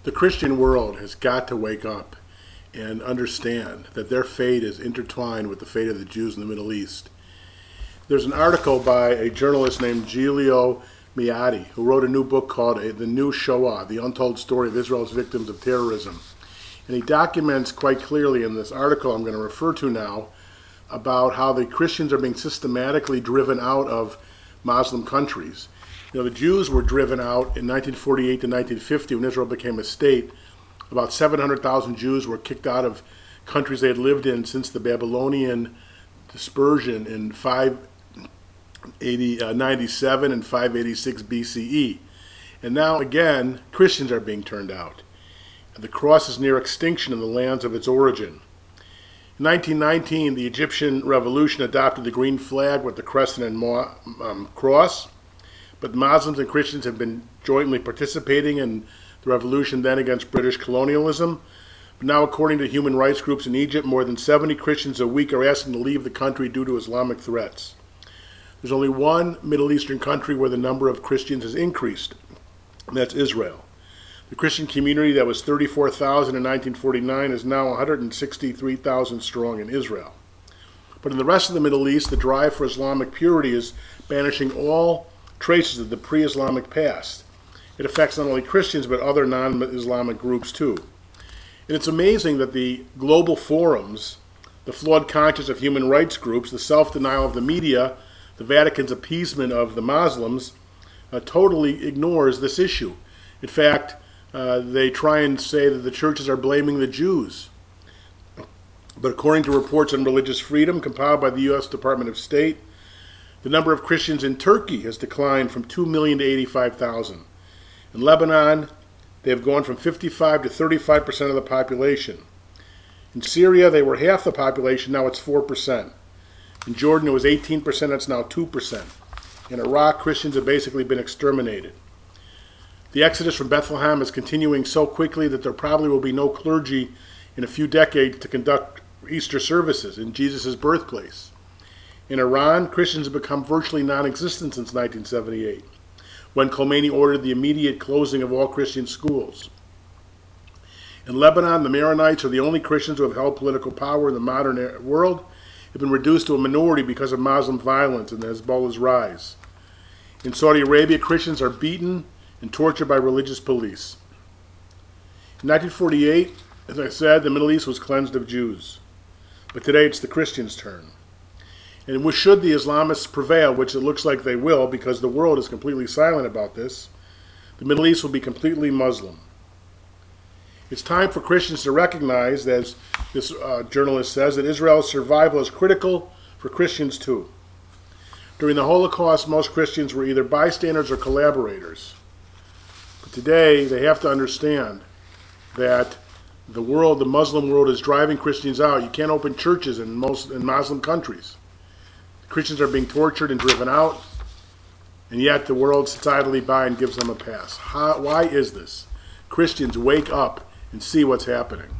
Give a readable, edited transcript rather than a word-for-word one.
The Christian world has got to wake up and understand that their fate is intertwined with the fate of the Jews in the Middle East. There's an article by a journalist named Jewu, who wrote a new book called The New Shoah, The Untold Story of Israel's Victims of Terrorism. And he documents quite clearly in this article I'm going to refer to now about how the Christians are being systematically driven out of Muslim countries. You know, the Jews were driven out in 1948 to 1950 when Israel became a state. About 700,000 Jews were kicked out of countries they had lived in since the Babylonian dispersion in 597 and 586 BCE. And now again, Christians are being turned out. The cross is near extinction in the lands of its origin. In 1919, the Egyptian Revolution adopted the green flag with the crescent and cross, but Muslims and Christians have been jointly participating in the revolution then against British colonialism. But now, according to human rights groups in Egypt, more than 70 Christians a week are asking to leave the country due to Islamic threats. There's only one Middle Eastern country where the number of Christians has increased, and that's Israel. The Christian community that was 34,000 in 1949 is now 163,000 strong in Israel. But in the rest of the Middle East, the drive for Islamic purity is banishing all traces of the pre-Islamic past. It affects not only Christians but other non-Islamic groups too. And it's amazing that the global forums, the flawed conscience of human rights groups, the self-denial of the media, the Vatican's appeasement of the Muslims, totally ignores this issue. In fact, they try and say that the churches are blaming the Jews. But according to reports on religious freedom compiled by the U.S. Department of State, the number of Christians in Turkey has declined from 2 million to 85,000. In Lebanon, they have gone from 55 to 35% of the population. In Syria, they were half the population, now it's 4%. In Jordan, it was 18%, that's now 2%. In Iraq, Christians have basically been exterminated. The exodus from Bethlehem is continuing so quickly that there probably will be no clergy in a few decades to conduct Easter services in Jesus' birthplace. In Iran, Christians have become virtually non-existent since 1978, when Khomeini ordered the immediate closing of all Christian schools. In Lebanon, the Maronites are the only Christians who have held political power in the modern world, have been reduced to a minority because of Muslim violence and Hezbollah's rise. In Saudi Arabia, Christians are beaten and tortured by religious police. In 1948, as I said, the Middle East was cleansed of Jews. But today it's the Christians' turn. And should the Islamists prevail, which it looks like they will because the world is completely silent about this, the Middle East will be completely Muslim. It's time for Christians to recognize, as this journalist says, that Israel's survival is critical for Christians too. During the Holocaust, most Christians were either bystanders or collaborators. But today, they have to understand that the Muslim world is driving Christians out. You can't open churches in Muslim countries. Christians are being tortured and driven out, and yet the world sits idly by and gives them a pass. Why is this? Christians, wake up and see what's happening.